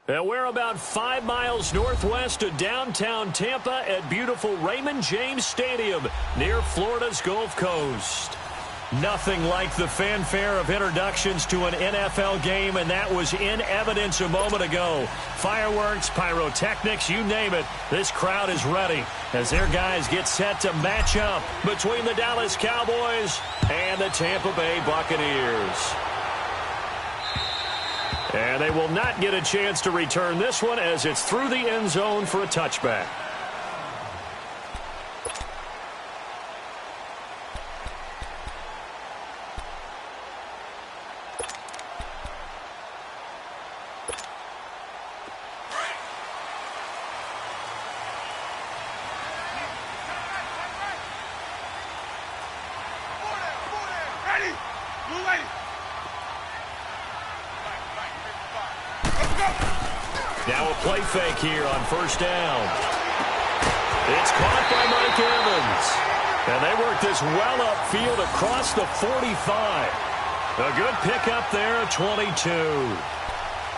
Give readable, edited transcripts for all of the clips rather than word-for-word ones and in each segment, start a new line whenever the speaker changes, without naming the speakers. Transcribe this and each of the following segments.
And we're about 5 miles northwest of downtown Tampa at beautiful Raymond James Stadium near Florida's Gulf Coast. Nothing like the fanfare of introductions to an NFL game, and that was in evidence a moment ago. Fireworks, pyrotechnics, you name it. This crowd is ready as their guys get set to match up between the Dallas Cowboys and the Tampa Bay Buccaneers. And they will not get a chance to return this one as it's through the end zone for a touchback. Now a play fake here on first down. It's caught by Mike Evans. And they work this well upfield across the 45. A good pickup there, 22.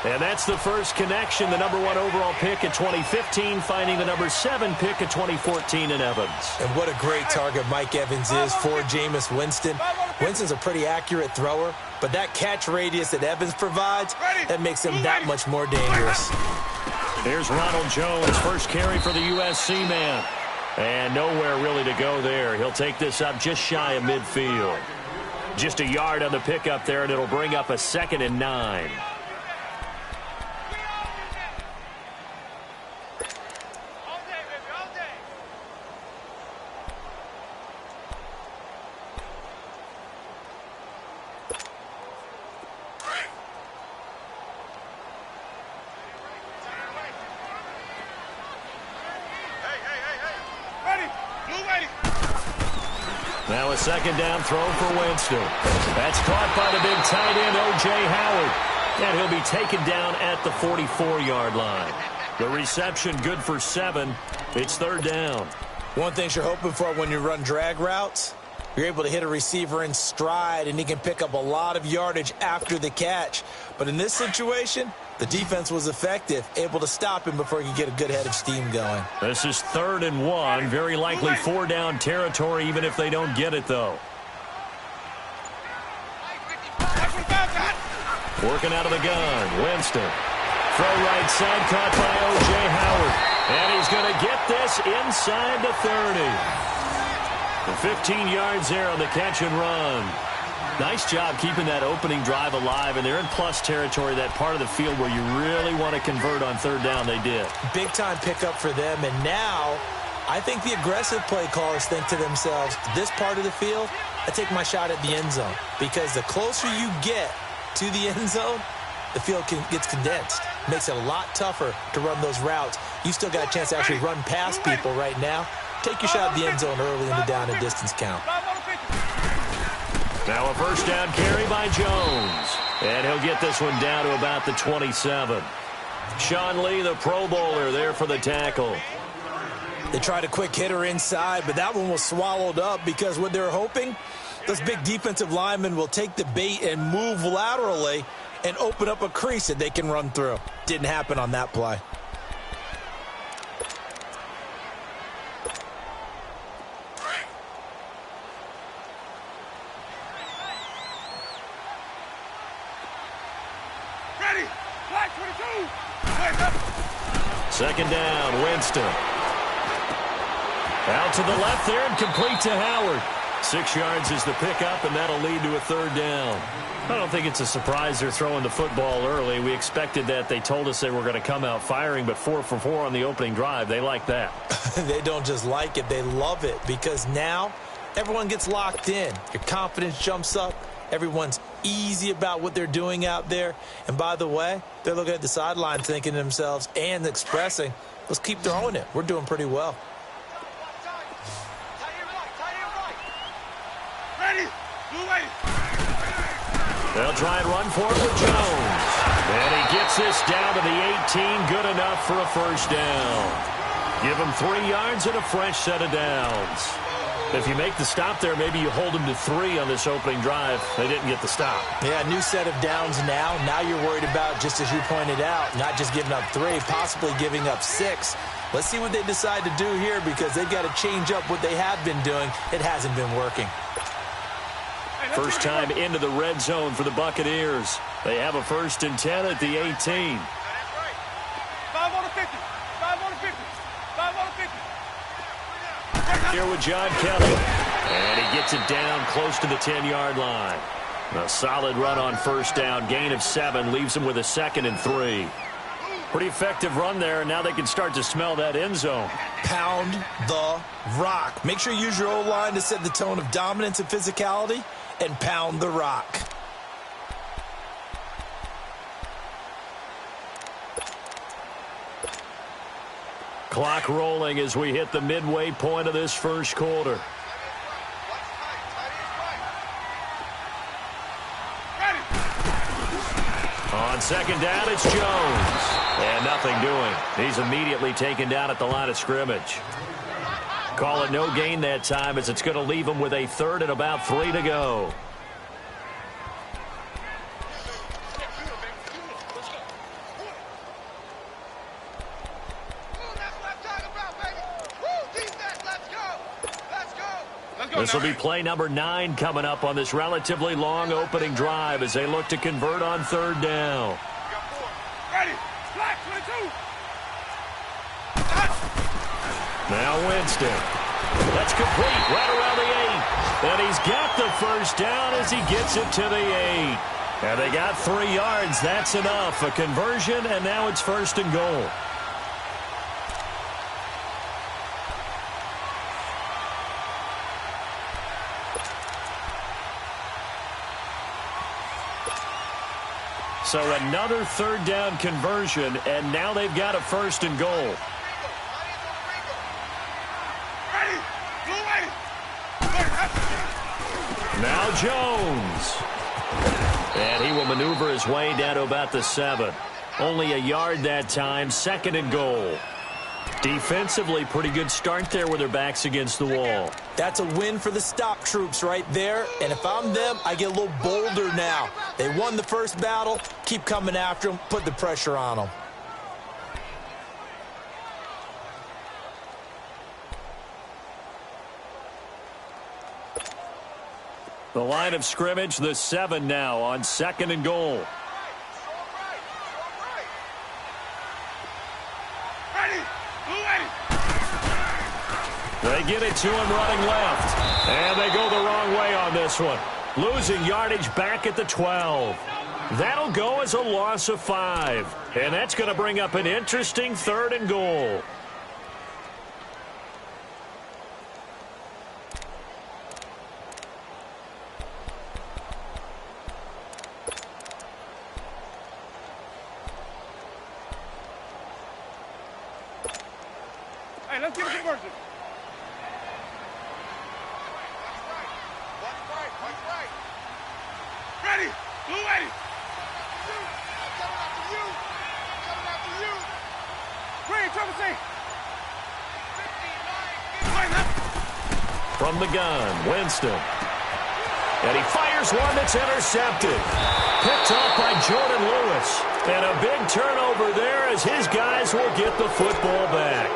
And that's the first connection, the number 1 overall pick in 2015, finding the number 7 pick in 2014 in Evans.
And what a great target Mike Evans is for Jameis Winston. Winston's a pretty accurate thrower, but that catch radius that Evans provides, that makes him that much more dangerous.
There's Ronald Jones, first carry for the USC man. And nowhere really to go there. He'll take this up just shy of midfield. Just a yard on the pickup there, and it'll bring up a 2nd and 9. Now a 2nd down throw for Winston. That's caught by the big tight end, O.J. Howard. And he'll be taken down at the 44-yard line. The reception good for 7. It's 3rd down.
One thing you're hoping for when you run drag routes, you're able to hit a receiver in stride, and he can pick up a lot of yardage after the catch. But in this situation, the defense was effective, able to stop him before he could get a good head of steam going.
This is 3rd and 1. Very likely 4-down territory, even if they don't get it, though. Working out of the gun, Winston. Throw right side, caught by O.J. Howard. And he's going to get this inside the 30. The 15 yards there on the catch and run. Nice job keeping that opening drive alive, and they're in plus territory, that part of the field where you really want to convert on 3rd down. They did. Big-time
pickup for them, and now I think the aggressive play callers think to themselves, this part of the field, I take my shot at the end zone, because the closer you get to the end zone, the field gets condensed. Makes it a lot tougher to run those routes. You still got a chance to actually run past people right now. Take your shot at the end zone early in the down and distance count.
Now a 1st down carry by Jones. And he'll get this one down to about the 27. Sean Lee, the Pro Bowler, there for the tackle.
They tried a quick hitter inside, but that one was swallowed up because what they're hoping, those big defensive linemen will take the bait and move laterally and open up a crease that they can run through. Didn't happen on that play.
Second down, Winston. Out to the left there and complete to Howard. 6 yards is the pickup, and that'll lead to a 3rd down. I don't think it's a surprise they're throwing the football early. We expected that. They told us they were going to come out firing, but 4 for 4 on the opening drive. They like that.
They don't just like it. They love it because now everyone gets locked in. Your confidence jumps up. Everyone's easy about what they're doing out there. And by the way, they're looking at the sideline thinking to themselves and expressing, let's keep throwing it. We're doing pretty well.
They'll try and run for it with Jones. And he gets this down to the 18. Good enough for a 1st down. Give him 3 yards and a fresh set of downs. If you make the stop there, maybe you hold them to 3 on this opening drive. They didn't get the stop.
Yeah, new set of downs now. Now you're worried about, just as you pointed out, not just giving up 3, possibly giving up 6. Let's see what they decide to do here, because they've got to change up what they have been doing. It hasn't been working.
First time into the red zone for the Buccaneers. They have a 1st and 10 at the 18.
5 on the 50. 5 on the 50. 5 on the 50.
Here with John Kelly. And he gets it down close to the 10-yard line. A solid run on first down. Gain of 7 leaves him with a 2nd and 3. Pretty effective run there, and now they can start to smell that end zone.
Pound the rock. Make sure you use your O-line to set the tone of dominance and physicality, and pound the rock.
Clock rolling as we hit the midway point of this first quarter. On second down, it's Jones. And nothing doing. He's immediately taken down at the line of scrimmage. Call it no gain that time, as it's going to leave him with a 3rd and about 3 to go. This will be play number 9 coming up on this relatively long opening drive as they look to convert on 3rd down.
Ready. Flat 22.
Now Winston. That's complete right around the 8. And he's got the first down as he gets it to the 8. And they got 3 yards. That's enough. A conversion, and now it's 1st and goal. So another 3rd down conversion, and now they've got a 1st and goal. Now Jones. And he will maneuver his way down to about the 7. Only a yard that time, 2nd and goal. Defensively, pretty good start there with their backs against the wall.
That's a win for the stop troops right there. And if I'm them, I get a little bolder now. They won the first battle. Keep coming after them. Put the pressure on them.
The line of scrimmage, the 7 now on 2nd and goal. They get it to him running left. And they go the wrong way on this one. Losing yardage back at the 12. That'll go as a loss of 5. And that's going to bring up an interesting 3rd and goal.
Hey, let's get a conversion. Ready. Blue 80. Green, trouble C.
From the gun, Winston. And he fires one that's intercepted. Picked off by Jordan Lewis. And a big turnover there as his guys will get the football back.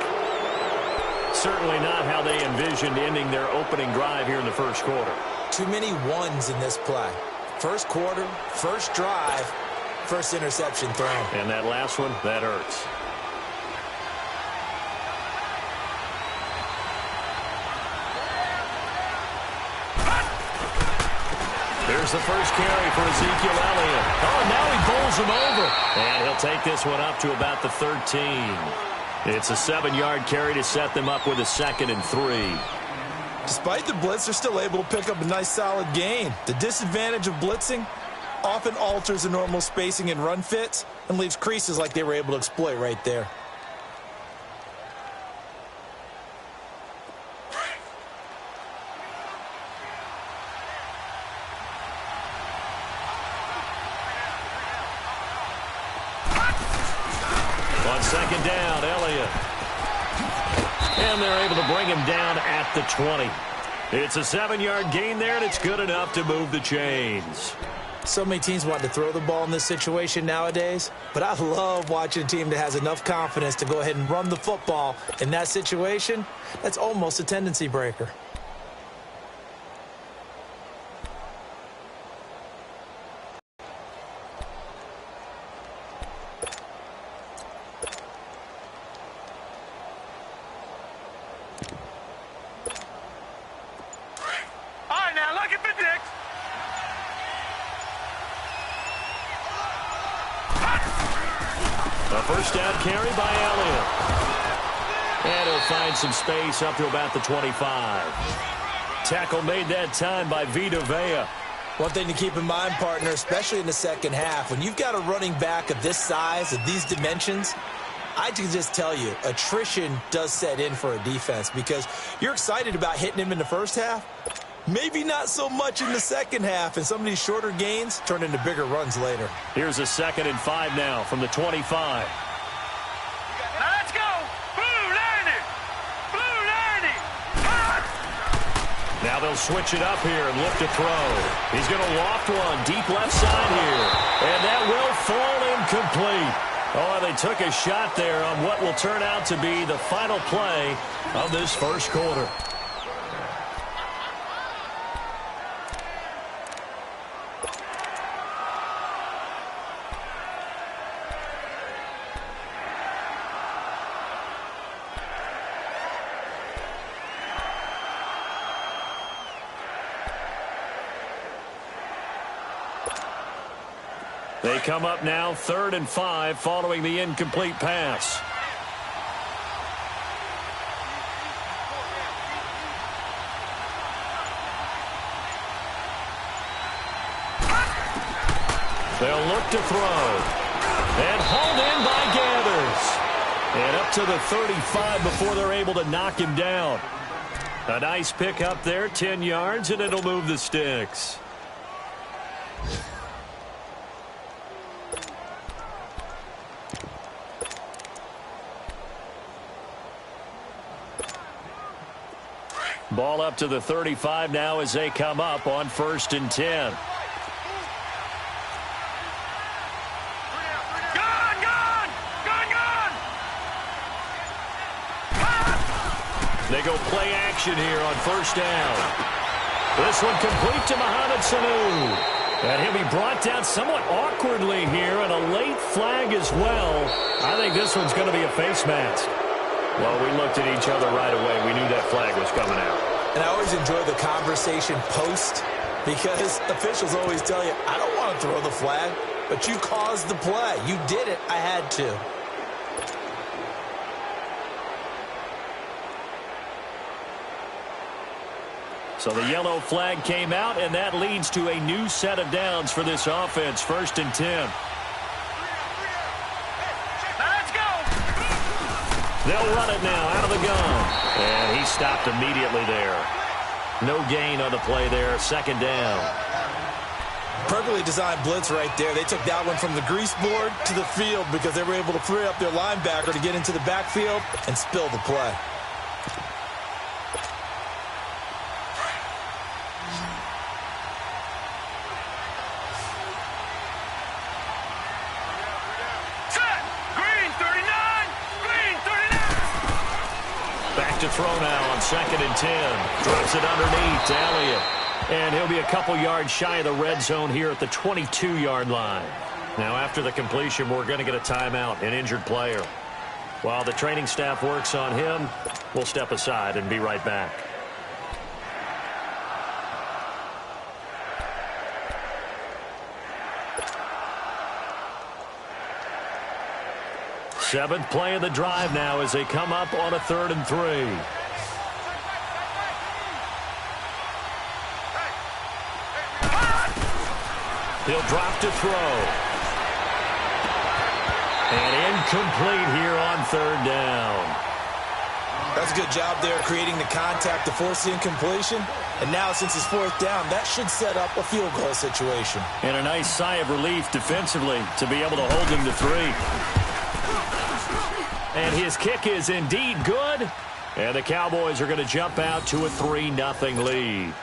Certainly not how they envisioned ending their opening drive here in the first quarter.
Too many ones in this play. First quarter, first drive, first interception thrown.
And that last one, that hurts. Here's the first carry for Ezekiel Elliott. Oh, now he bowls him over. And he'll take this one up to about the 13. It's a 7-yard carry to set them up with a 2nd and 3.
Despite the blitz, they're still able to pick up a nice solid gain. The disadvantage of blitzing often alters the normal spacing and run fits and leaves creases like they were able to exploit right there.
On 2nd down, Elliott. And they're able to bring him down at the 20. It's a 7-yard gain there, and it's good enough to move the chains.
So many teams want to throw the ball in this situation nowadays, but I love watching a team that has enough confidence to go ahead and run the football in that situation. That's almost a tendency breaker.
A first down carry by Elliott. And he'll find some space up to about the 25. Tackle made that time by Vita Vea.
One thing to keep in mind, partner, especially in the second half, when you've got a running back of this size, of these dimensions, I can just tell you, attrition does set in for a defense because you're excited about hitting him in the first half. Maybe not so much in the second half, and some of these shorter gains turn into bigger runs later.
Here's a 2nd and 5 now from the 25.
Now let's go! Blue 90! Blue 90!
Now they'll switch it up here and look to throw. He's going to loft one deep left side here. And that will fall incomplete. Oh, they took a shot there on what will turn out to be the final play of this first quarter. They come up now 3rd and 5 following the incomplete pass. They'll look to throw. And hauled in by Gathers. And up to the 35 before they're able to knock him down. A nice pick up there, 10 yards, and it'll move the sticks. Ball up to the 35 now as they come up on 1st and 10. They go play action here on 1st down. This one complete to Mohamed Sanu. And he'll be brought down somewhat awkwardly here, and a late flag as well. I think this one's going to be a face mask. Well, we looked at each other right away. We knew that flag was coming out.
And I always enjoy the conversation post because officials always tell you, I don't want to throw the flag, but you caused the play. You did it. I had to.
So the yellow flag came out, and that leads to a new set of downs for this offense. 1st and 10. They'll run it now out of the gun. And he stopped immediately there. No gain on the play there. 2nd down.
Perfectly designed blitz right there. They took that one from the grease board to the field because they were able to free up their linebacker to get into the backfield and spill the play.
To throw now on 2nd and 10. Drops it underneath to Elliott. And he'll be a couple yards shy of the red zone here at the 22-yard line. Now after the completion, we're going to get a timeout, an injured player. While the training staff works on him, we'll step aside and be right back. Seventh play of the drive now as they come up on a 3rd and 3. He'll drop to throw. And incomplete here on 3rd down.
That's a good job there creating the contact to force the incompletion. And now since it's 4th down, that should set up a field goal situation.
And a nice sigh of relief defensively to be able to hold him to 3. And his kick is indeed good. And the Cowboys are going to jump out to a 3-0 lead.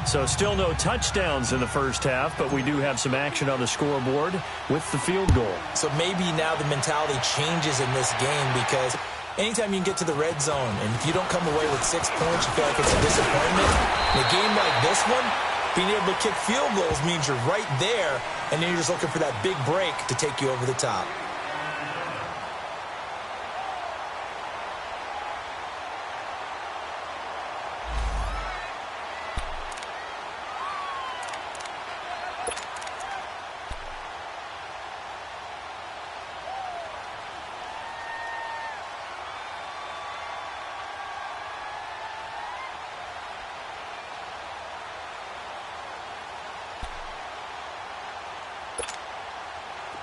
So still no touchdowns in the first half, but we do have some action on the scoreboard with the field goal. So
maybe now the mentality changes in this game, because anytime you can get to the red zone, and if you don't come away with 6 points, you feel like it's a disappointment. In a game like this one, being able to kick field goals means you're right there, and then you're just looking for that big break to take you over the top.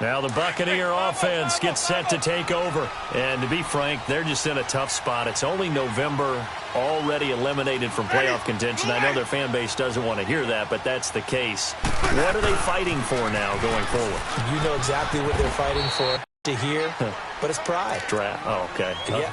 Now the Buccaneer offense gets set to take over. And to be frank, they're just in a tough spot. It's only November, already eliminated from playoff contention. I know their fan base doesn't want to hear that, but that's the case. What are they fighting for now going forward?
You know exactly what they're fighting for to hear, but it's pride.
Draft. Oh, okay.
Yeah.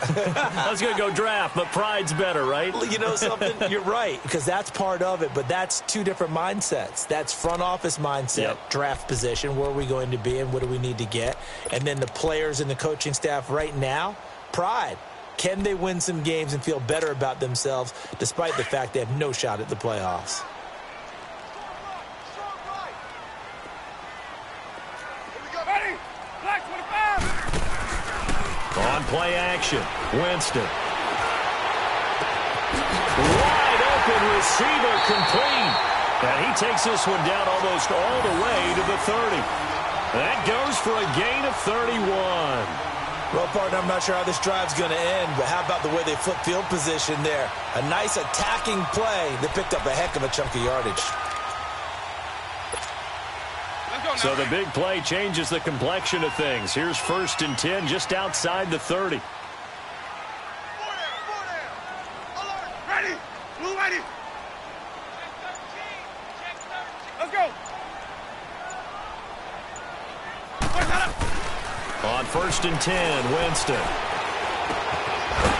I was going to go draft, but pride's better, right?
Well, you know something? You're right, because that's part of it, but that's two different mindsets. That's front office mindset, draft position, where are we going to be and what do we need to get? And then the players and the coaching staff right now, pride. Can they win some games and feel better about themselves despite the fact they have no shot at the playoffs?
On play action, Winston. Wide open receiver complete. And he takes this one down almost all the way to the 30. That goes for a gain of 31.
Well, partner, I'm not sure how this drive's going to end, but how about the way they flip field position there? A nice attacking play that picked up a heck of a chunk of yardage.
So the big play changes the complexion of things. Here's 1st and 10 just outside the 30.
Ready. Blue ready. Let's go.
On 1st and 10, Winston.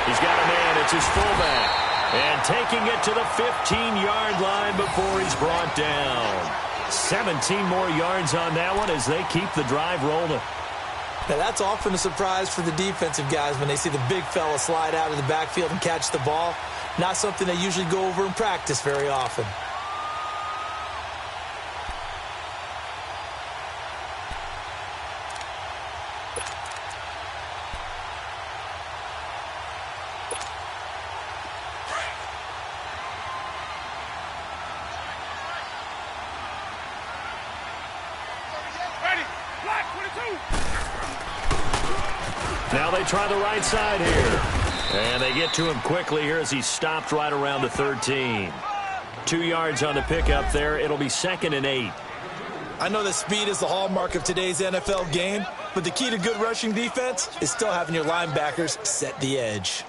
He's got a man. It's his fullback. And taking it to the 15-yard line before he's brought down. 17 more yards on that one as they keep the drive rolling.
Now, that's often a surprise for the defensive guys when they see the big fella slide out of the backfield and catch the ball. Not something they usually go over in practice very often.
Now they try the right side here. And they get to him quickly here as he stopped right around the 13. 2 yards on the pickup there. It'll be 2nd and 8.
I know that speed is the hallmark of today's NFL game, but the key to good rushing defense is still having your linebackers set the edge.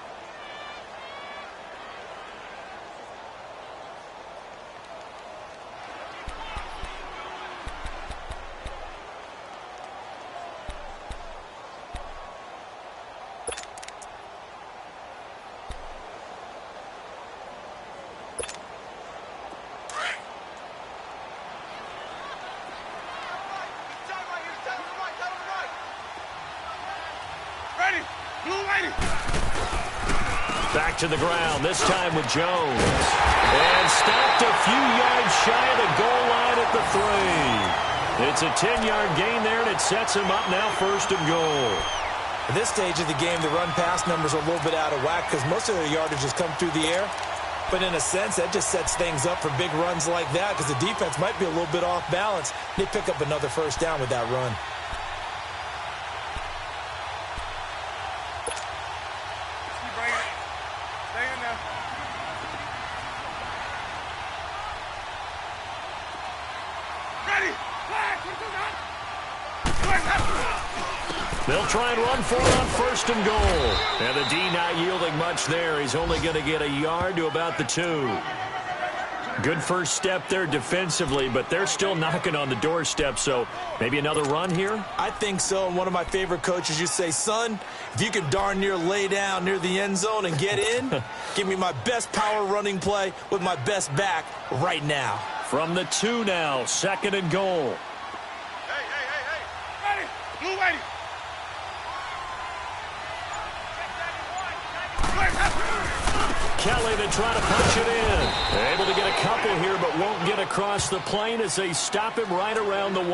Back to the ground, this time with Jones. And stopped a few yards shy of the goal line at the 3. It's a 10-yard gain there, and it sets him up now 1st and goal.
At this stage of the game, the run-pass numbers are a little bit out of whack because most of their yardage has come through the air. But in a sense, that just sets things up for big runs like that because the defense might be a little bit off balance. They pick up another 1st down with that run.
They'll try and run for it on 1st and goal. And the D not yielding much there. He's only going to get a yard to about the 2. Good first step there defensively, but they're still knocking on the doorstep, so maybe another run here?
I think so, and one of my favorite coaches used to say, son, if you can darn near lay down near the end zone and get in, give me my best power running play with my best back right now.
From the 2 now, 2nd and goal.
Hey. Ready. Blue ready.
Kelly to try to punch it in. They're able to get a couple here, but won't get across the plane as they stop him right around the 1.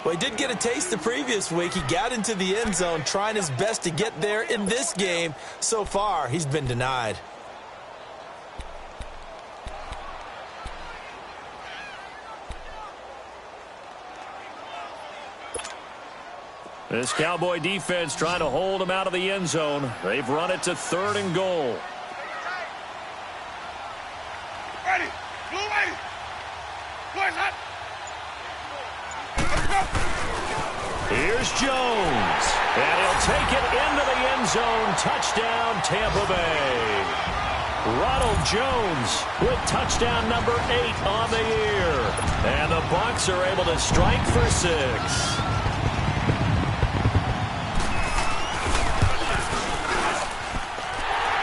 Well, he did get a taste the previous week. He got into the end zone trying his best to get there in this game. So far, he's been denied.
This Cowboy defense trying to hold him out of the end zone. They've run it to 3rd and goal.
Ready. Blue ready. Boys hot.
Here's Jones. And he'll take it into the end zone. Touchdown, Tampa Bay. Ronald Jones with touchdown number 8 on the year. And the Bucs are able to strike for 6.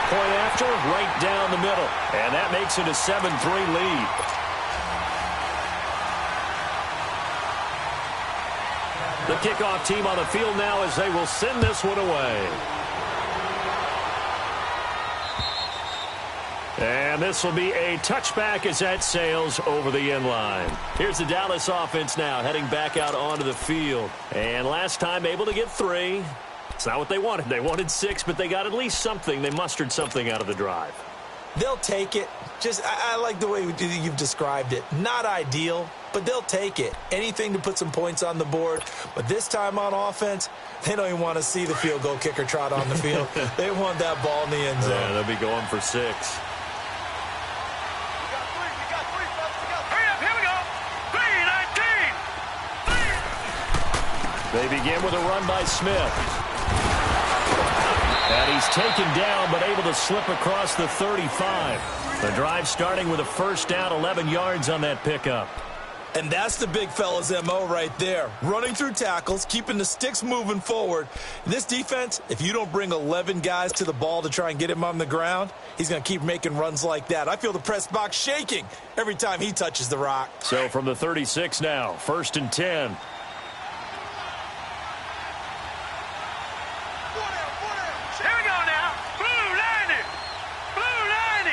Point after, right down the middle. And that makes it a 7-3 lead. The kickoff team on the field now as they will send this one away. And this will be a touchback as that sails over the end line. Here's the Dallas offense now heading back out onto the field. And last time able to get 3. It's not what they wanted. They wanted 6, but they got at least something. They mustered something out of the drive.
They'll take it. I like the way you've described it. Not ideal, but they'll take it. Anything to put some points on the board. But this time on offense, they don't even want to see the field goal kicker trot on the field. They want that ball in the end zone.
Yeah, they'll be going for 6.
We got three, fellas. Hurry up, here we go. 3-19.
They begin with a run by Smith. And he's taken down, but able to slip across the 35. The drive starting with a first down, 11 yards on that pickup.
And that's the big fella's MO right there. Running through tackles, keeping the sticks moving forward. In this defense, if you don't bring 11 guys to the ball to try and get him on the ground, he's going to keep making runs like that. I feel the press box shaking every time he touches the rock.
So from the 36 now, 1st and 10.
Here we go now. Blue 90. Blue 90.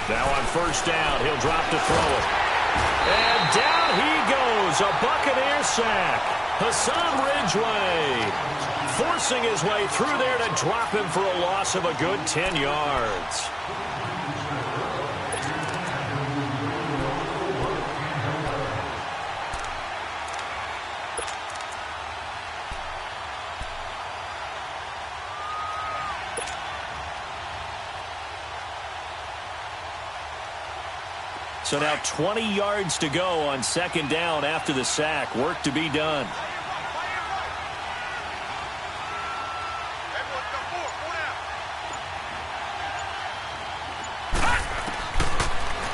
Now on first down, he'll drop to throw it. And down he goes, a Buccaneer sack. Hassan Ridgeway forcing his way through there to drop him for a loss of a good 10 yards. So now 20 yards to go on 2nd down after the sack. Work to be done.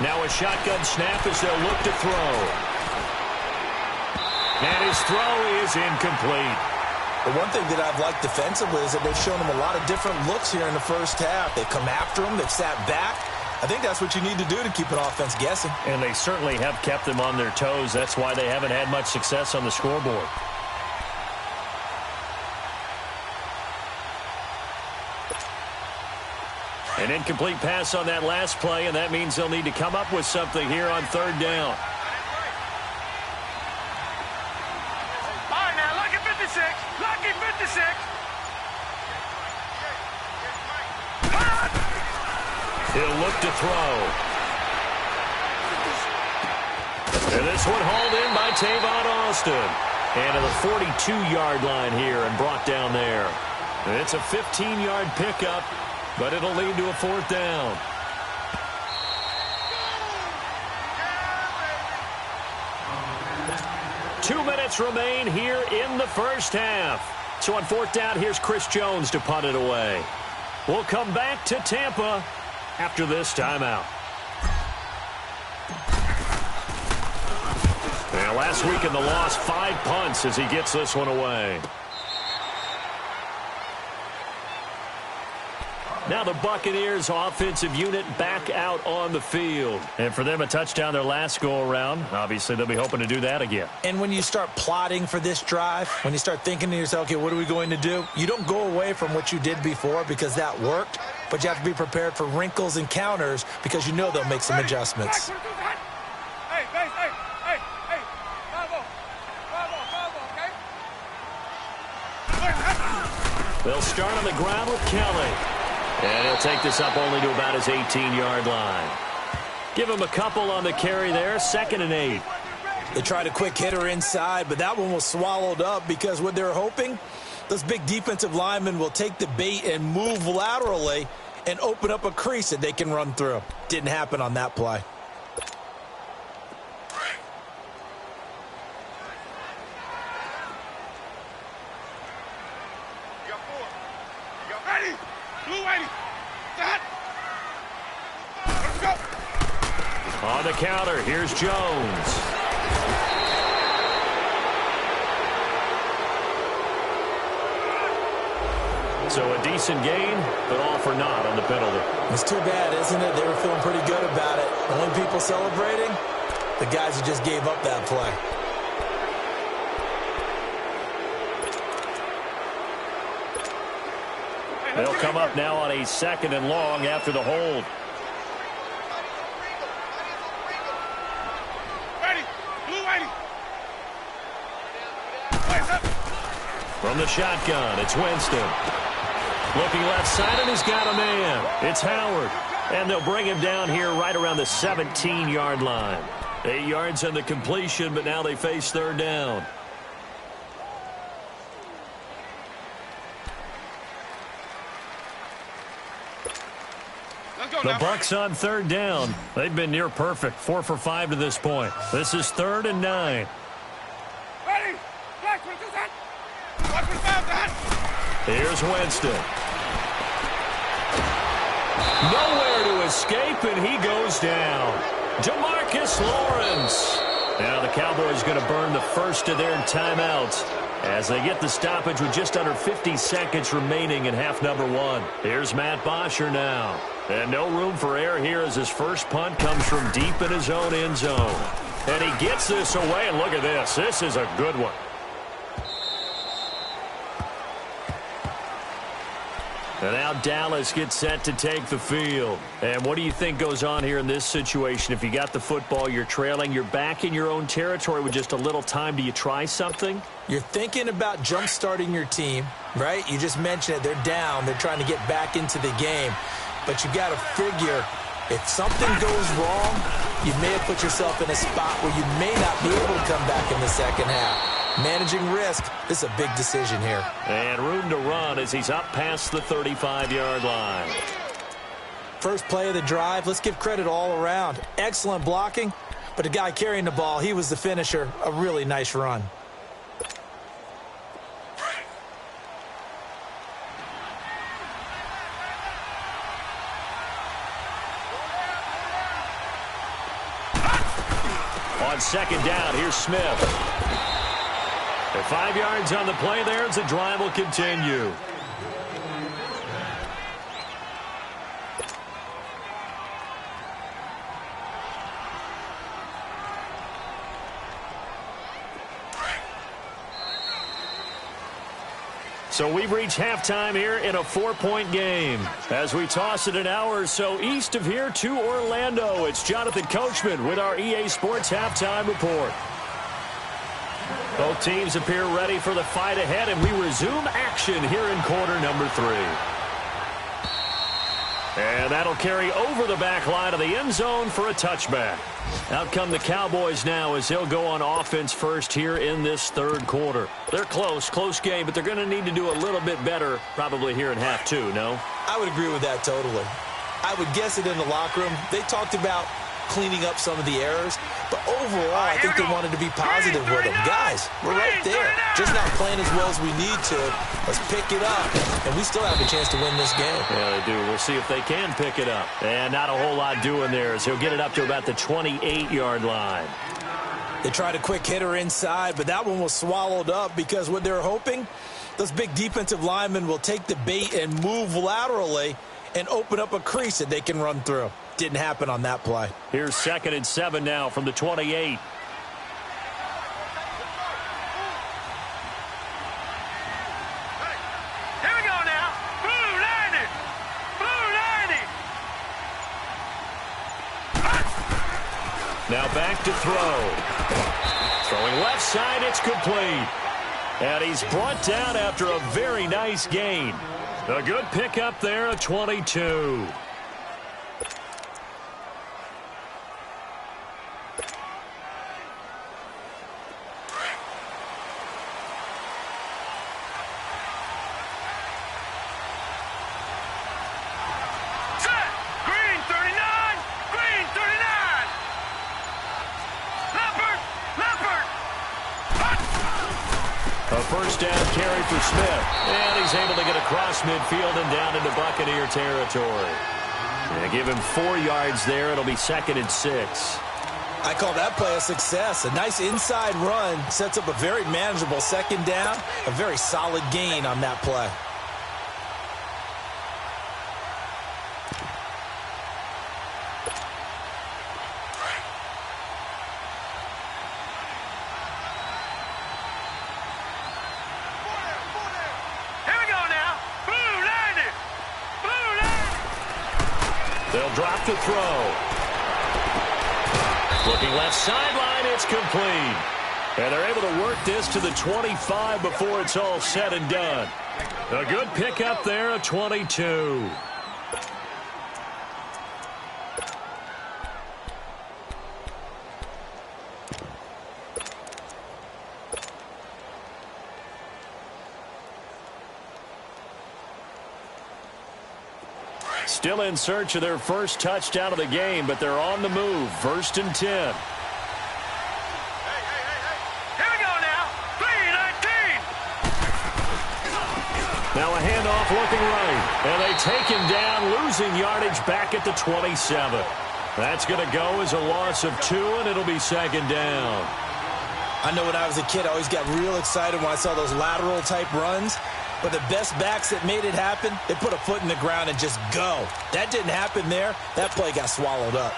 Now a shotgun snap as they'll look to throw. And his throw is incomplete.
The one thing that I've liked defensively is that they've shown him a lot of different looks here in the first half. They've come after him. They've sat back. I think that's what you need to do to keep an offense guessing.
And they certainly have kept them on their toes. That's why they haven't had much success on the scoreboard. An incomplete pass on that last play, and that means they'll need to come up with something here on 3rd down.
All right, now, lucky 56. Lucky 56.
He'll look to throw. And this one hauled in by Tavon Austin. And to the 42-yard line here and brought down there. And it's a 15-yard pickup, but it'll lead to a 4th down. Two minutes remain here in the first half. So on 4th down, here's Chris Jones to punt it away. We'll come back to Tampa after this timeout. And last week in the loss, 5 punts as he gets this one away. Now the Buccaneers offensive unit back out on the field. And for them, a touchdown their last go-around. Obviously, they'll be hoping to do that again.
And when you start plotting for this drive, when you start thinking to yourself, okay, what are we going to do? You don't go away from what you did before because that worked, but you have to be prepared for wrinkles and counters because you know they'll make some adjustments.
They'll start on the ground with Kelly. And he'll take this up only to about his 18-yard line. Give him a couple on the carry there, 2nd and 8.
They tried a quick hitter inside, but that one was swallowed up because what they're hoping, those big defensive linemen will take the bait and move laterally and open up a crease that they can run through. Didn't happen on that play.
On the counter, here's Jones. So a decent gain, but all for naught on the penalty.
It's too bad, isn't it? They were feeling pretty good about it. The only people celebrating, the guys who just gave up that play.
They'll come up now on a 2nd and long after the hold. From the shotgun, it's Winston. Looking left side, and he's got a man. It's Howard. And they'll bring him down here right around the 17-yard line. 8 yards on the completion, but now they face 3rd down. The Bucs on 3rd down. They've been near perfect, 4 for 5 to this point. This is 3rd and 9. Here's Winston. Nowhere to escape, and he goes down. Jamarcus Lawrence. Now the Cowboys going to burn the first of their timeouts as they get the stoppage with just under 50 seconds remaining in half number 1. Here's Matt Bosher now. And no room for error here as his first punt comes from deep in his own end zone. And he gets this away, and look at this. This is a good one. And now Dallas gets set to take the field. And what do you think goes on here in this situation? If you got the football, you're trailing, you're back in your own territory with just a little time. Do you try something?
You're thinking about jump-starting your team, right? You just mentioned it. They're down. They're trying to get back into the game. But you got to figure if something goes wrong, you may have put yourself in a spot where you may not be able to come back in the second half. Managing risk, this is a big decision here.
And room to run as he's up past the 35-yard line.
First play of the drive, let's give credit all around. Excellent blocking, but the guy carrying the ball, he was the finisher. A really nice run.
On 2nd down, here's Smith. And 5 yards on the play there as the drive will continue. So we've reached halftime here in a 4-point game. As we toss it an hour or so east of here to Orlando, it's Jonathan Coachman with our EA Sports Halftime Report. Both teams appear ready for the fight ahead, and we resume action here in quarter number 3. And that'll carry over the back line of the end zone for a touchback. Out come the Cowboys now as they'll go on offense first here in this 3rd quarter. They're close game, but they're going to need to do a little bit better probably here in half 2, no?
I would agree with that totally. I would guess it in the locker room. They talked about cleaning up some of the errors. But overall, I think they wanted to be positive with them. Guys, we're right there. Just not playing as well as we need to. Let's pick it up, and we still have a chance to win this game.
Yeah, they do. We'll see if they can pick it up. And not a whole lot doing there as he'll get it up to about the 28-yard line.
They tried a quick hitter inside, but that one was swallowed up because what they're hoping, those big defensive linemen will take the bait and move laterally and open up a crease that they can run through. Didn't happen on that play.
Here's 2nd and 7 now from the 28.
Here we go now. Blue 90. Blue 90.
Now back to throw. Throwing left side, it's complete. And he's brought down after a very nice gain. A good pickup there, a 22. A first down carry for Smith. And he's able to get across midfield and down into Buccaneer territory. And give him 4 yards there. It'll be 2nd and 6.
I call that play a success. A nice inside run sets up a very manageable 2nd down. A very solid gain on that play.
They'll drop the throw. Looking left sideline, it's complete. And they're able to work this to the 25 before it's all said and done. A good pickup there, a 22. Still in search of their first touchdown of the game, but they're on the move. 1st and 10.
Here we go now. 3-19.
Now a handoff looking right. And they take him down, losing yardage back at the 27. That's going to go as a loss of 2, and it'll be 2nd down.
I know when I was a kid, I always got real excited when I saw those lateral type runs. But the best backs that made it happen, they put a foot in the ground and just go. That didn't happen there. That play got swallowed up.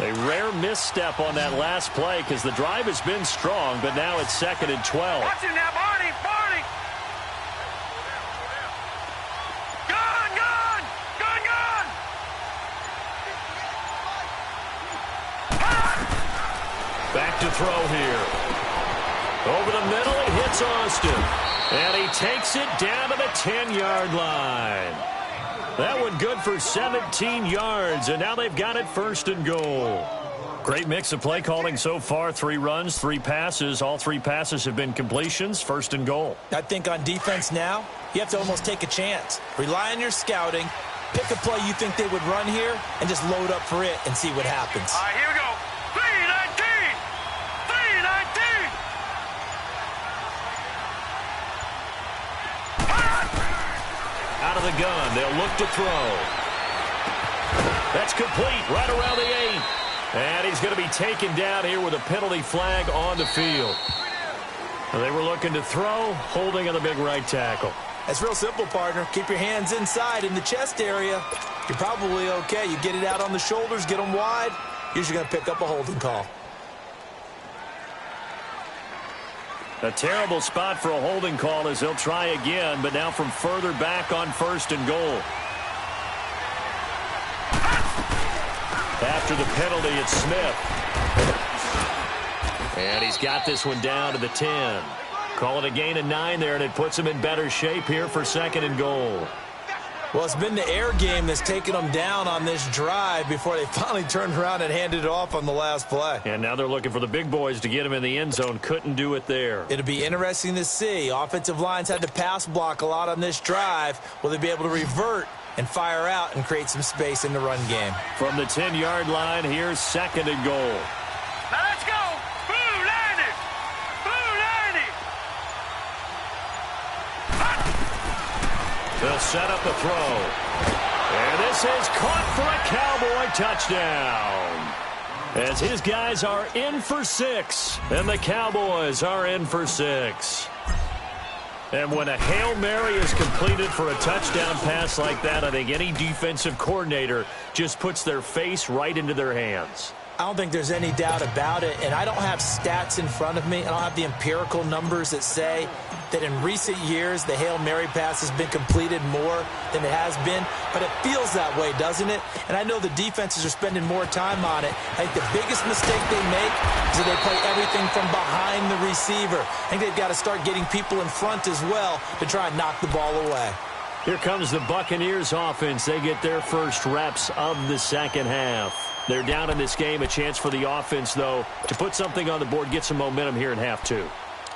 A rare misstep on that last play because the drive has been strong, but now it's 2nd and 12.
Watch him now, Barney. Barney. Gone, gone. Gone, gone.
Back to throw here. Over the middle, he hits Austin. And he takes it down to the 10-yard line. That one good for 17 yards, and now they've got it 1st and goal. Great mix of play calling so far. 3 runs, 3 passes. All 3 passes have been completions. 1st and goal.
I think on defense now, you have to almost take a chance. Rely on your scouting. Pick a play you think they would run here, and just load up for it and see what happens.
All right, here we go. 3-19. 3-19.
Out of the gun, they'll look to throw. That's complete right around the 8. And he's going to be taken down here with a penalty flag on the field. They were looking to throw, holding on the big right tackle.
That's real simple, partner. Keep your hands inside in the chest area. You're probably okay. You get it out on the shoulders, get them wide. Usually going to pick up a holding call.
A terrible spot for a holding call as they'll try again, but now from further back on 1st and goal. After the penalty, it's Smith. And he's got this one down to the 10. Call it a gain of 9 there, and it puts him in better shape here for 2nd and goal.
Well, it's been the air game that's taken them down on this drive before they finally turned around and handed it off on the last play.
And now they're looking for the big boys to get him in the end zone. Couldn't do it there.
It'll be interesting to see. Offensive lines had to pass block a lot on this drive. Will they be able to revert and fire out and create some space in the run game.
From the 10-yard line, here's 2nd and goal.
Now let's go. Blue line it. Blue line it.
They'll set up the throw. And this is caught for a Cowboy touchdown. As his guys are in for 6, and the Cowboys are in for 6. And when a Hail Mary is completed for a touchdown pass like that, I think any defensive coordinator just puts their face right into their hands.
I don't think there's any doubt about it, and I don't have stats in front of me. I don't have the empirical numbers that say that in recent years the Hail Mary pass has been completed more than it has been, but it feels that way, doesn't it? And I know the defenses are spending more time on it. I think the biggest mistake they make is that they play everything from behind the receiver. I think they've got to start getting people in front as well to try and knock the ball away.
Here comes the Buccaneers offense. They get their first reps of the second half. They're down in this game. A chance for the offense, though, to put something on the board, get some momentum here in half 2.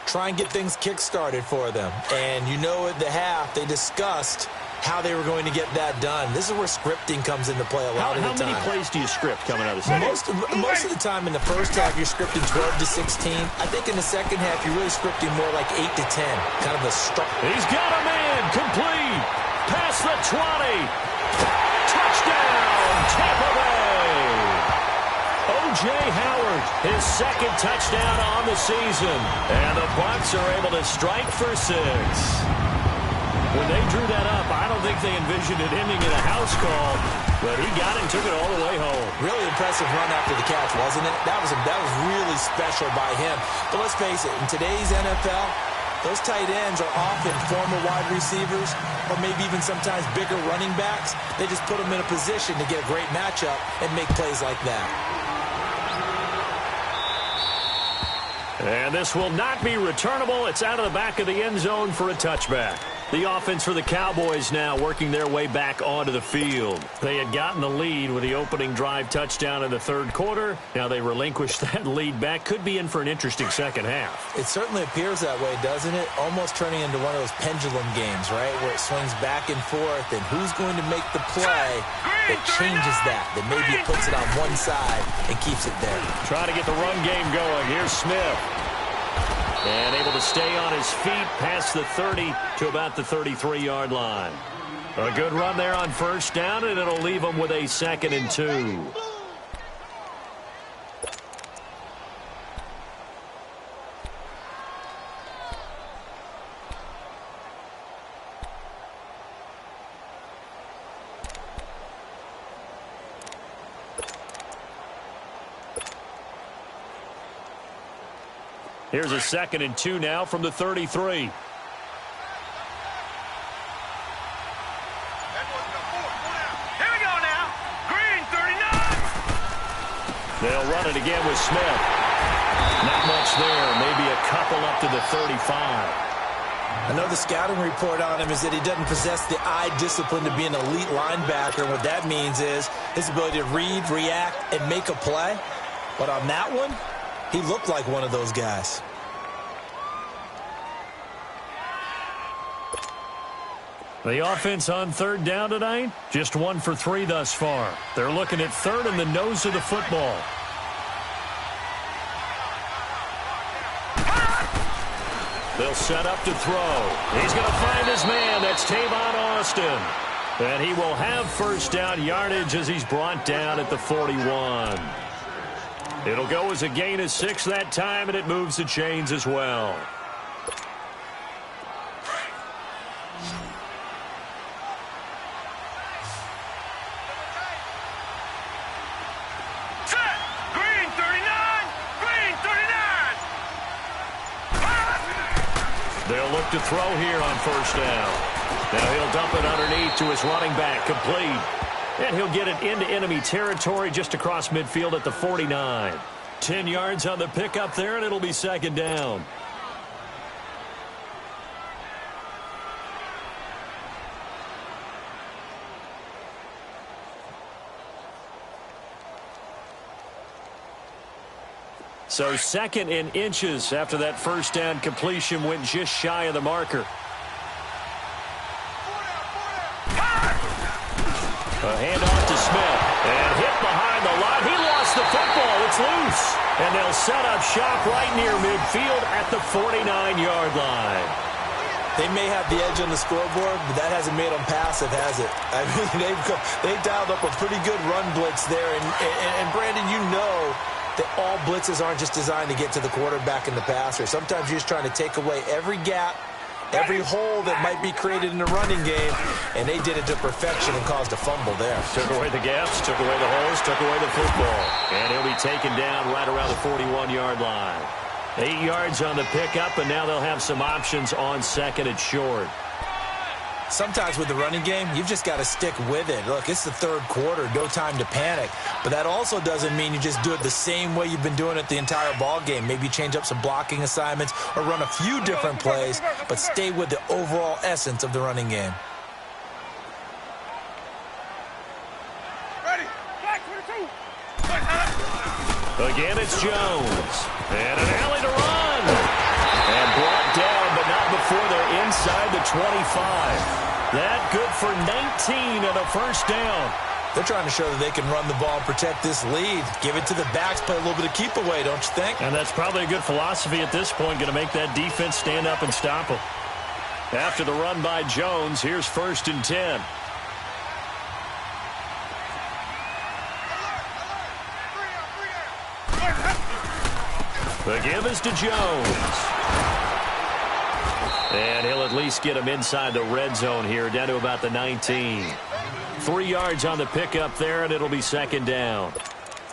Try and get things kick-started for them. And you know at the half, they discussed how they were going to get that done. This is where scripting comes into play a lot of the time.
How many plays do you script coming out of the second?
Most of the time in the first half, you're scripting 12 to 16. I think in the second half, you're really scripting more like 8 to 10. Kind of a start.
He's got a man. Complete. Past the 20. Touchdown, Tampa Bay. O.J. Howard, his 2nd touchdown on the season. And the Bucs are able to strike for 6. When they drew that up, I don't think they envisioned it ending in a house call, but he got it and took it all the way home.
Really impressive run after the catch, wasn't it? That was really special by him. But let's face it, in today's NFL, those tight ends are often former wide receivers or maybe even sometimes bigger running backs. They just put them in a position to get a great matchup and make plays like that.
And this will not be returnable. It's out of the back of the end zone for a touchback. The offense for the Cowboys now working their way back onto the field. They had gotten the lead with the opening drive touchdown in the 3rd quarter. Now they relinquished that lead back. Could be in for an interesting second half.
It certainly appears that way, doesn't it? Almost turning into one of those pendulum games, right? Where it swings back and forth, and who's going to make the play that changes that maybe it puts it on one side and keeps it there.
Trying to get the run game going. Here's Smith. And able to stay on his feet past the 30 to about the 33-yard line. A good run there on first down, and it'll leave them with a 2nd and 2. Here's a 2nd and 2 now from the 33. They'll run it again with Smith. Not much there. Maybe a couple up to the 35.
I know the scouting report on him is that he doesn't possess the eye discipline to be an elite linebacker. And what that means is his ability to read, react, and make a play. But on that one, he looked like one of those guys.
The offense on 3rd down tonight, just 1 for 3 thus far. They're looking at 3rd and the nose of the football. They'll set up to throw. He's going to find his man. That's Tavon Austin. And he will have first down yardage as he's brought down at the 41. It'll go as a gain of 6 that time, and it moves the chains as well. They'll look to throw here on first down. Now he'll dump it underneath to his running back, complete. And he'll get it into enemy territory just across midfield at the 49. 10 yards on the pickup there, and it'll be 2nd down. So 2nd in inches after that first down completion went just shy of the marker. A handoff to Smith. And hit behind the line. He lost the football. It's loose. And they'll set up shop right near midfield at the 49-yard line.
They may have the edge on the scoreboard, but that hasn't made them passive, has it? I mean, they've dialed up a pretty good run blitz there. And Brandon, you know that all blitzes aren't just designed to get to the quarterback and the passer. Sometimes you're just trying to take away every gap, every hole that might be created in the running game, and they did it to perfection and caused a fumble there.
Took away the gaps, took away the holes, took away the football. And he'll be taken down right around the 41-yard line. 8 yards on the pickup, and now they'll have some options on second and short.
Sometimes with the running game, you've just got to stick with it. Look, it's the third quarter, no time to panic. But that also doesn't mean you just do it the same way you've been doing it the entire ball game. Maybe change up some blocking assignments or run a few different plays, but stay with the overall essence of the running game.
Ready. Back 22.
Again, it's Jones. And an alley to run. And brought down, but not before they're inside the 25. That good for 19 and a first down.
They're trying to show that they can run the ball and protect this lead. Give it to the backs, play a little bit of keep away, don't you think?
And that's probably a good philosophy at this point, going to make that defense stand up and stop them. After the run by Jones, here's 1st and 10. The give is to Jones. And he'll at least get him inside the red zone here, down to about the 19. 3 yards on the pickup there, and it'll be 2nd down.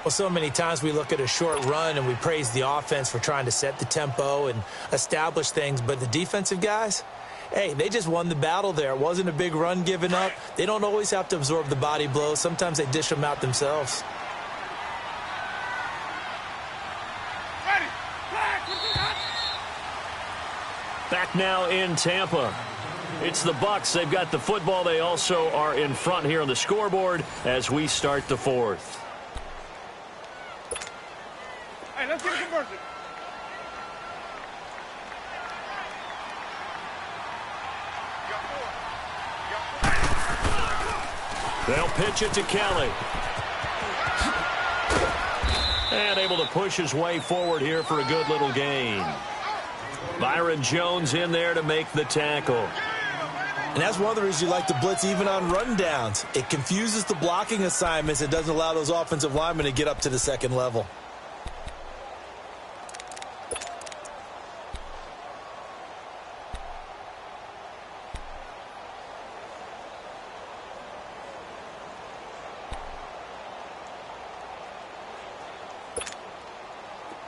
Well, so many times we look at a short run and we praise the offense for trying to set the tempo and establish things, but the defensive guys, hey, they just won the battle there. It wasn't a big run given up. They don't always have to absorb the body blows. Sometimes they dish them out themselves.
Back now in Tampa. It's the Bucs. They've got the football. They also are in front here on the scoreboard as we start the 4th.
Hey, let's get a conversion.
They'll pitch it to Kelly. And able to push his way forward here for a good little gain. Byron Jones in there to make the tackle.
And that's one of the reasons you like to blitz even on rundowns. It confuses the blocking assignments. It doesn't allow those offensive linemen to get up to the second level.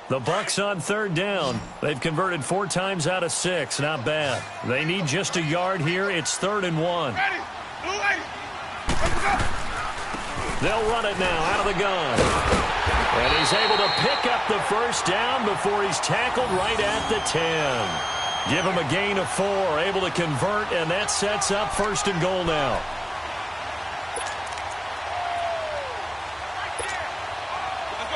The Bucs on 3rd down. They've converted 4 times out of 6. Not bad. They need just a yard here. It's 3rd and 1.
Ready. Blue lady. Let's go.
They'll run it now out of the gun. And he's able to pick up the first down before he's tackled right at the 10. Give him a gain of 4. Able to convert, and that sets up 1st and goal now.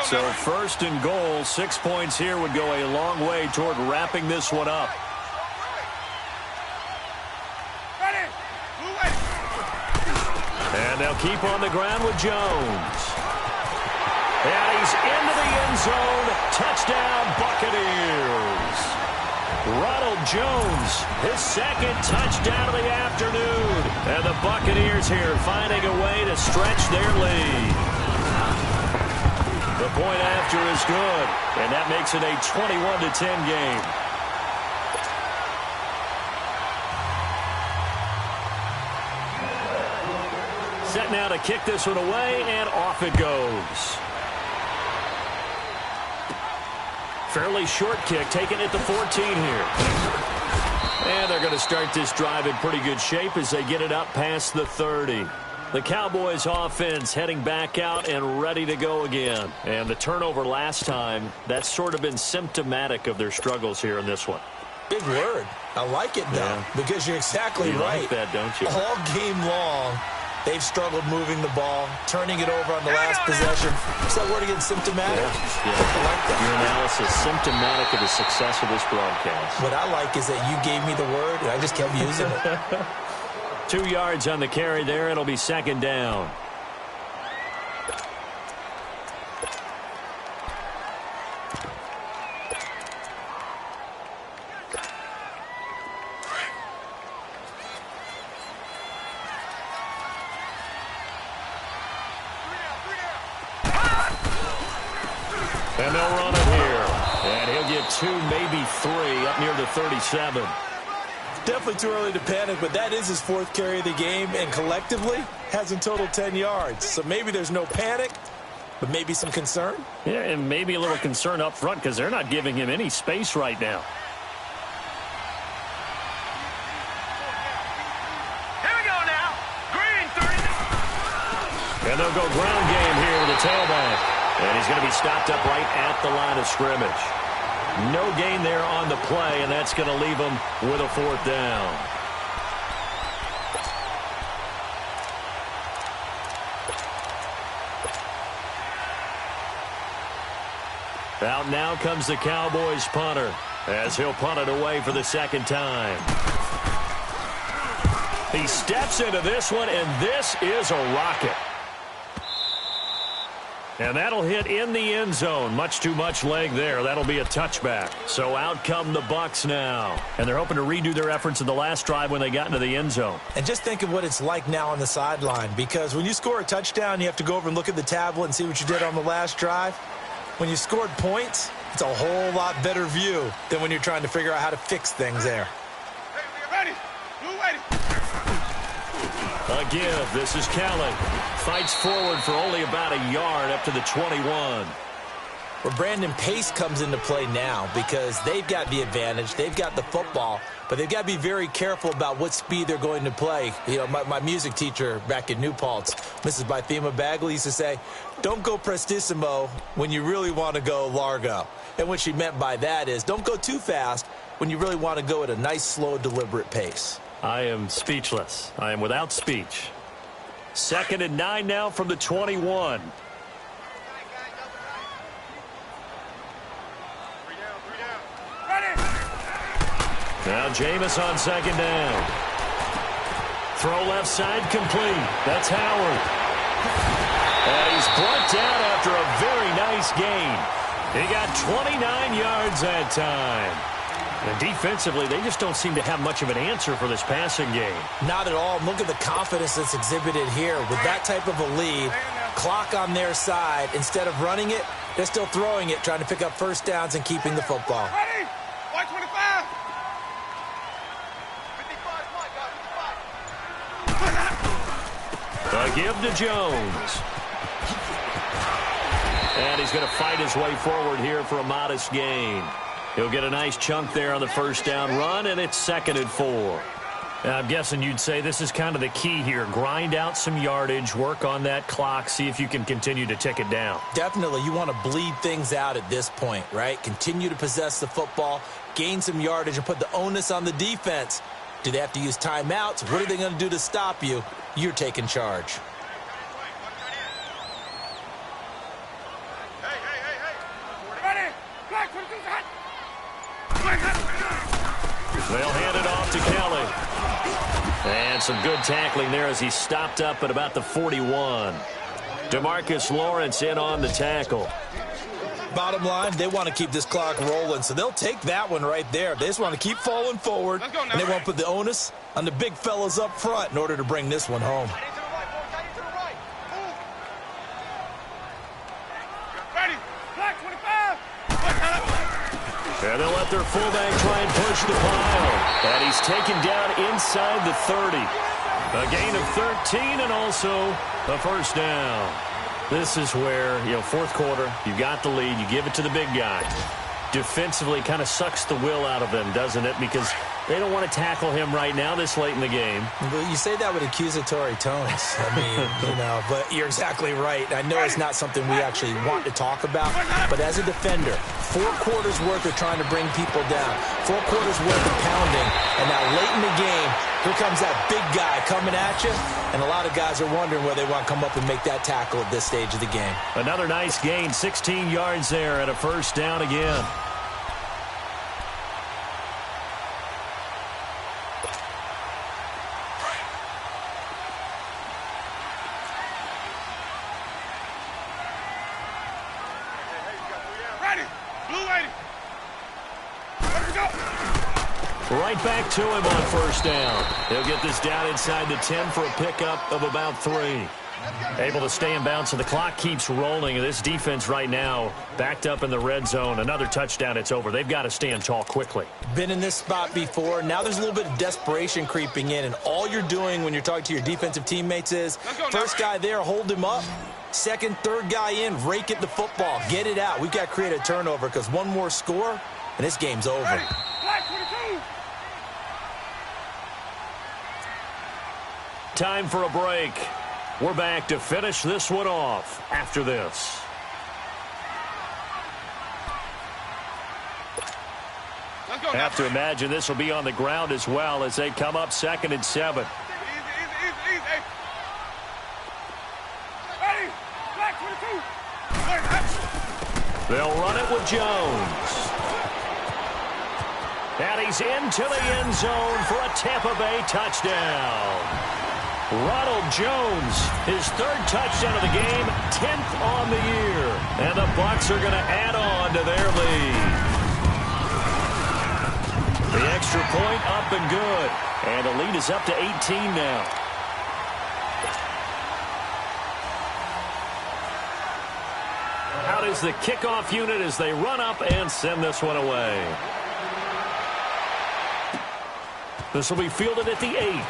So 1st and goal, 6 points here would go a long way toward wrapping this one up. And they'll keep on the ground with Jones. And he's into the end zone. Touchdown, Buccaneers. Ronald Jones, his 2nd touchdown of the afternoon. And the Buccaneers here finding a way to stretch their lead. The point after is good, and that makes it a 21-10 game. Set now to kick this one away, and off it goes. Fairly short kick, taken at the 14 here. And they're going to start this drive in pretty good shape as they get it up past the 30. The Cowboys offense heading back out and ready to go again. And the turnover last time, that's sort of been symptomatic of their struggles here in this one.
Big word. I like it, though, because you're exactly right.
You like that, don't you?
All game long, they've struggled moving the ball, turning it over on the last possession. Is that word again, symptomatic?
Yeah.
I like that.
Your analysis, symptomatic of the success of this broadcast.
What I like is that you gave me the word, and I just kept using it.
2 yards on the carry there. It'll be 2nd down. they'll run it here. And he'll get 2, maybe 3, up near the 37.
Definitely too early to panic, but that is his 4th carry of the game, and collectively has in total 10 yards. So maybe there's no panic, but maybe some concern.
Yeah, and maybe a little concern up front because they're not giving him any space right now.
Here we go now. Green 3.
And they'll go ground game here with the tailback. And he's going to be stopped up right at the line of scrimmage. No gain there on the play, and that's going to leave him with a 4th down. Out now comes the Cowboys punter as he'll punt it away for the 2nd time. He steps into this one, and this is a rocket. And that'll hit in the end zone. Much too much leg there. That'll be a touchback. So out come the Bucs now. And they're hoping to redo their efforts in the last drive when they got into the end zone.
And just think of what it's like now on the sideline, because when you score a touchdown, you have to go over and look at the tablet and see what you did on the last drive. When you scored points, it's a whole lot better view than when you're trying to figure out how to fix things there.
Ready. Blue ready.
A give. This is Kelly. Fights forward for only about a yard up to the 21.
Well, Brandon, pace comes into play now because they've got the advantage. They've got the football, but they've got to be very careful about what speed they're going to play. You know, my music teacher back in New Paltz, Mrs. Bythema Bagley, used to say, don't go prestissimo when you really want to go largo. And what she meant by that is don't go too fast when you really want to go at a nice, slow, deliberate pace.
I am speechless. I am without speech. 2nd and 9 now from the 21. Now Jameis on 2nd down. Throw left side complete. That's Howard. And he's brought down after a very nice gain. He got 29 yards that time. And defensively, they just don't seem to have much of an answer for this passing game.
Not at all. Look at the confidence that's exhibited here. With that type of a lead, clock on their side, instead of running it, they're still throwing it, trying to pick up first downs and keeping the football.
Ready. White 25. 55.
A give to Jones. And he's going to fight his way forward here for a modest gain. He'll get a nice chunk there on the first down run, and it's 2nd and 4. I'm guessing you'd say this is kind of the key here. Grind out some yardage, work on that clock, see if you can continue to tick it down.
Definitely. You want to bleed things out at this point, right? Continue to possess the football, gain some yardage, and put the onus on the defense. Do they have to use timeouts? What are they going to do to stop you? You're taking charge.
They'll hand it off to Kelly. And some good tackling there as he stopped up at about the 41. DeMarcus Lawrence in on the tackle.
Bottom line, they want to keep this clock rolling, so they'll take that one right there. They just want to keep falling forward, and they want to put the onus on the big fellas up front in order to bring this one home.
And they'll let their fullback try and push the pile. And he's taken down inside the 30. A gain of 13 and also a first down. This is where, fourth quarter, you got the lead, you give it to the big guy. Defensively kind of sucks the will out of them, doesn't it? Because they don't want to tackle him right now this late in the game.
Well, you say that with accusatory tones. I mean, but you're exactly right. I know it's not something we actually want to talk about, but as a defender, 4 quarters worth of trying to bring people down, 4 quarters worth of pounding, and now late in the game, here comes that big guy coming at you, and a lot of guys are wondering where they want to come up and make that tackle at this stage of the game.
Another nice gain, 16 yards there, and a first down again. Right back to him on first down. He'll get this down inside the 10 for a pickup of about 3. Able to stay in bounds, so the clock keeps rolling. This defense right now backed up in the red zone. Another touchdown, it's over. They've got to stand tall quickly.
Been in this spot before. Now there's a little bit of desperation creeping in, and all you're doing when you're talking to your defensive teammates is first guy there, hold him up. Second, third guy in, rake at the football. Get it out. We've got to create a turnover because one more score, and this game's over.
Ready. Flag 22.
Time for a break. We're back to finish this one off after this.
Let's go.
Have to imagine this will be on the ground as well as they come up 2nd and 7.
Easy. Ready. Flag 22.
They'll run it with Jones. And he's into the end zone for a Tampa Bay touchdown. Ronald Jones, his 3rd touchdown of the game, 10th on the year. And the Bucs are going to add on to their lead. The extra point up and good. And the lead is up to 18 now. Out is the kickoff unit as they run up and send this one away. This will be fielded at the 8.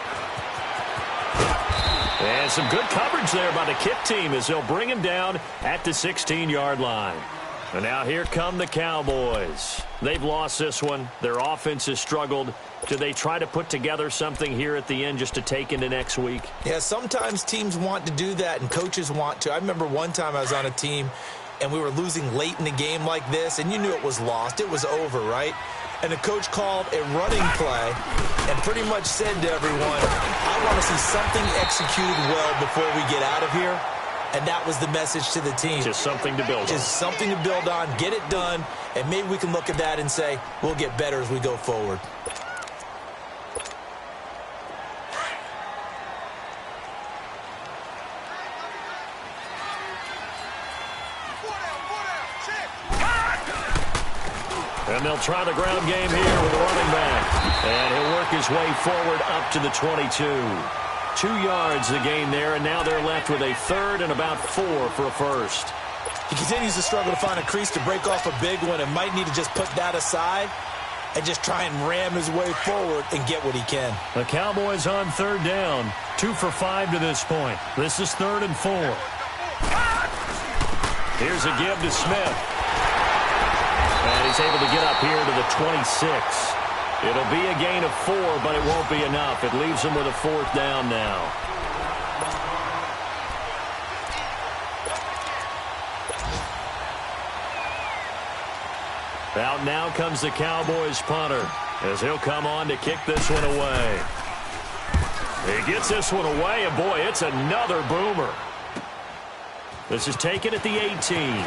And some good coverage there by the kick team as they'll bring him down at the 16-yard line. And now here come the Cowboys. They've lost this one. Their offense has struggled. Do they try to put together something here at the end just to take into next week?
Yeah, sometimes teams want to do that and coaches want to. I remember one time I was on a team and we were losing late in the game like this, and you knew it was lost. It was over, right? And the coach called a running play and pretty much said to everyone, I want to see something executed well before we get out of here. And that was the message to the team.
Just something to build on.
Just something to build on, get it done, and maybe we can look at that and say, we'll get better as we go forward.
And they'll try the ground game here with the running back. And he'll work his way forward up to the 22. 2 yards the gain there, and now they're left with a 3rd and about 4 for a first.
He continues to struggle to find a crease to break off a big one and might need to just put that aside and just try and ram his way forward and get what he can.
The Cowboys on 3rd down. 2 for 5 to this point. This is 3rd and 4. Here's a give to Smith. And he's able to get up here to the 26. It'll be a gain of 4, but it won't be enough. It leaves him with a 4th down now. Out now comes the Cowboys punter as he'll come on to kick this one away. He gets this one away, and boy, it's another boomer. This is taken at the 18.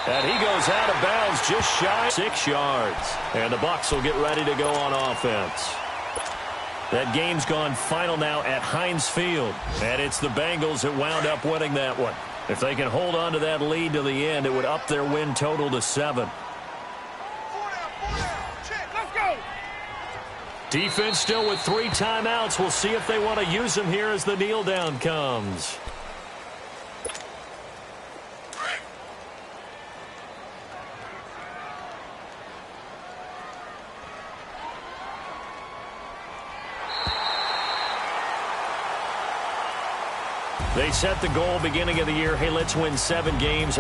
And he goes out of bounds just shy of 6 yards. And the Bucs will get ready to go on offense. That game's gone final now at Heinz Field. And it's the Bengals that wound up winning that one. If they can hold on to that lead to the end, it would up their win total to 7.
Let's go.
Defense still with 3 timeouts. We'll see if they want to use them here as the kneel down comes. They set the goal beginning of the year, hey, let's win 7 games.